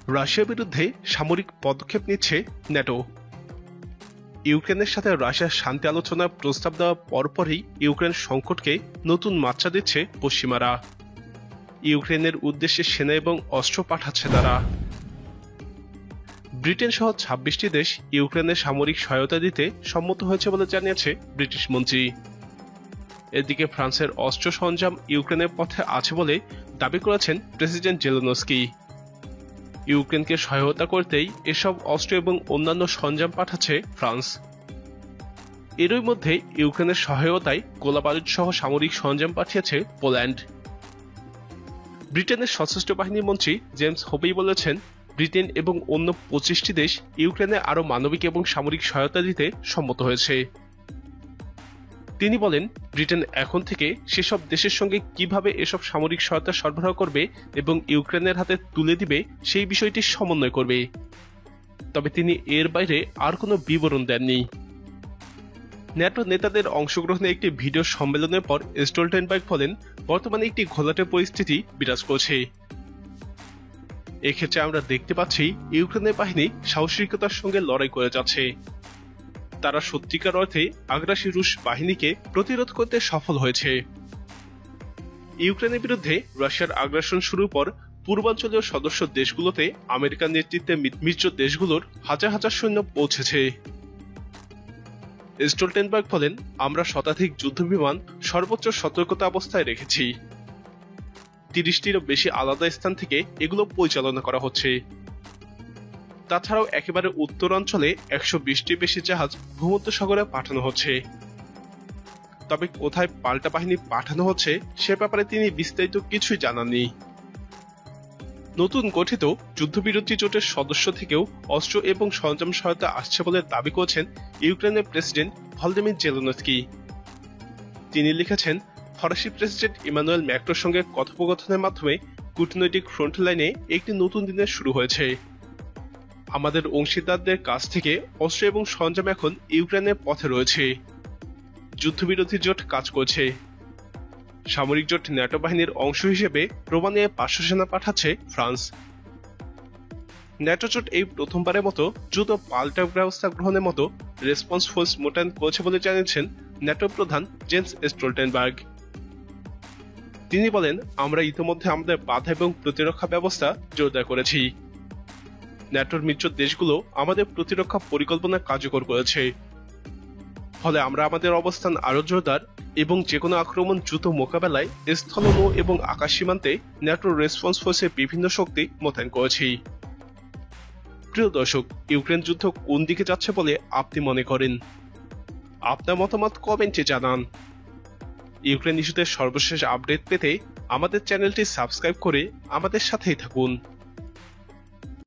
রাশিয়ার বিরুদ্ধে সামরিক পদক্ষেপ নিচ্ছে ন্যাটো। ইউক্রেনের সাথে রাশিয়ার শান্তি আলোচনার প্রস্তাব দেওয়ার পরপরই ইউক্রেন সংকটকে নতুন মাত্রা দিচ্ছে পশ্চিমারা। ইউক্রেনের উদ্দেশ্যে সেনা এবং অস্ত্র পাঠাচ্ছে তারা। ব্রিটেন সহ ২৬টি দেশ ইউক্রেনের সামরিক সহায়তা দিতে সম্মত হয়েছে বলে জানিয়েছে ব্রিটিশ মন্ত্রী। এদিকে ফ্রান্সের অস্ত্র সরঞ্জাম ইউক্রেনের পথে আছে বলে দাবি করেছেন প্রেসিডেন্ট জেলেনস্কি। ইউক্রেনকে সহায়তা করতেই এসব অস্ত্র এবং অন্যান্য সরঞ্জাম পাঠাচ্ছে ফ্রান্স। এরই মধ্যে ইউক্রেনের সহায়তায় গোলাবারুদ সহ সামরিক সরঞ্জাম পাঠিয়েছে পোল্যান্ড। ব্রিটেনের সশস্ত্র বাহিনীর মন্ত্রী জেমস হোবেই বলেছেন, ব্রিটেন এবং অন্য ২৫টি দেশ ইউক্রেনে আরও মানবিক এবং সামরিক সহায়তা দিতে সম্মত হয়েছে। তিনি বলেন, ব্রিটেন এখন থেকে সেসব দেশের সঙ্গে কিভাবে এসব সামরিক সহায়তা সরবরাহ করবে এবং ইউক্রেনের হাতে তুলে দিবে সেই বিষয়টি সমন্বয় করবে। তবে তিনি এর বাইরে আর কোনো বিবরণ দেননি। ন্যাটো নেতাদের অংশগ্রহণে একটি ভিডিও সম্মেলনের পর স্টোলটেনবার্গ বলেন, বর্তমানে একটি ঘোলাটে পরিস্থিতি বিরাজ করছে। এক্ষেত্রে আমরা দেখতে পাচ্ছি ইউক্রেনের বাহিনী সাহসিকতার সঙ্গে লড়াই করে যাচ্ছে। তারা সত্যিকার অর্থে আগ্রাসী রুশ বাহিনীকে প্রতিরোধ করতে সফল হয়েছে। ইউক্রেনের বিরুদ্ধে রাশিয়ার আগ্রাসন শুরুর পর পূর্বাঞ্চলীয় সদস্য দেশগুলোতে আমেরিকার নেতৃত্বে মিত্র দেশগুলোর হাজার হাজার সৈন্য পৌঁছেছে। স্টোলটেনবার্গ বলেন, আমরা শতাধিক যুদ্ধবিমান সর্বোচ্চ সতর্কতা অবস্থায় রেখেছি। ৩০টিরও বেশি আলাদা স্থান থেকে এগুলো পরিচালনা করা হচ্ছে। তাছাড়াও একেবারে উত্তরাঞ্চলে ১২০টির বেশি জাহাজ ভূমধ্যসাগরে পাঠানো হচ্ছে। তবে কোথায় পাল্টা বাহিনী পাঠানো হচ্ছে সে ব্যাপারে তিনি বিস্তারিত কিছুই জানাননি। নতুন গঠিত যুদ্ধবিরতি জোটের সদস্য থেকেও অস্ত্র এবং সরঞ্জাম সহায়তা আসছে বলে দাবি করেছেন ইউক্রেনের প্রেসিডেন্ট ভলোদিমির জেলেনস্কি। তিনি লিখেছেন, ফরাসি প্রেসিডেন্ট ইমানুয়েল ম্যাক্রোর সঙ্গে কথোপকথনের মাধ্যমে কূটনৈতিক ফ্রন্ট লাইনে একটি নতুন দিনের শুরু হয়েছে। আমাদের অংশীদারদের কাছ থেকে অস্ত্র এবং সরঞ্জাম এখন ইউক্রেনের পথে রয়েছে। যুদ্ধবিরোধী জোট কাজ করছে। সামরিক জোট ন্যাটো বাহিনীর অংশ হিসেবে রোমানিয়ায় ৫০০ সেনা পাঠাচ্ছে ফ্রান্স। ন্যাটো জোট এই প্রথমবারের মতো দ্রুত পাল্টা ব্যবস্থা গ্রহণের মতো রেসপন্স ফোর্স মোতায়েন করেছে বলে জানিয়েছেন ন্যাটো প্রধান জেন্স স্টোলটেনবার্গ। তিনি বলেন, আমরা ইতিমধ্যে আমাদের বাধা এবং প্রতিরক্ষা ব্যবস্থা জোরদার করেছি। ন্যাটোর মিত্র দেশগুলো আমাদের প্রতিরক্ষা পরিকল্পনা কার্যকর করেছে। ফলে আমরা আমাদের অবস্থান আরো জোরদার এবং যেকোনো আক্রমণ দ্রুত মোকাবেলায় স্থল, নৌ এবং আকাশ সীমান্তে ন্যাটোর রেসপন্স ফোর্সের বিভিন্ন শক্তি মোতায়েন করেছি। প্রিয় দর্শক, ইউক্রেন যুদ্ধ কোন দিকে যাচ্ছে বলে আপনি মনে করেন? আপনার মতামত কমেন্টে জানান। ইউক্রেন ইস্যুতে সর্বশেষ আপডেট পেতে আমাদের চ্যানেলটি সাবস্ক্রাইব করে আমাদের সাথেই থাকুন।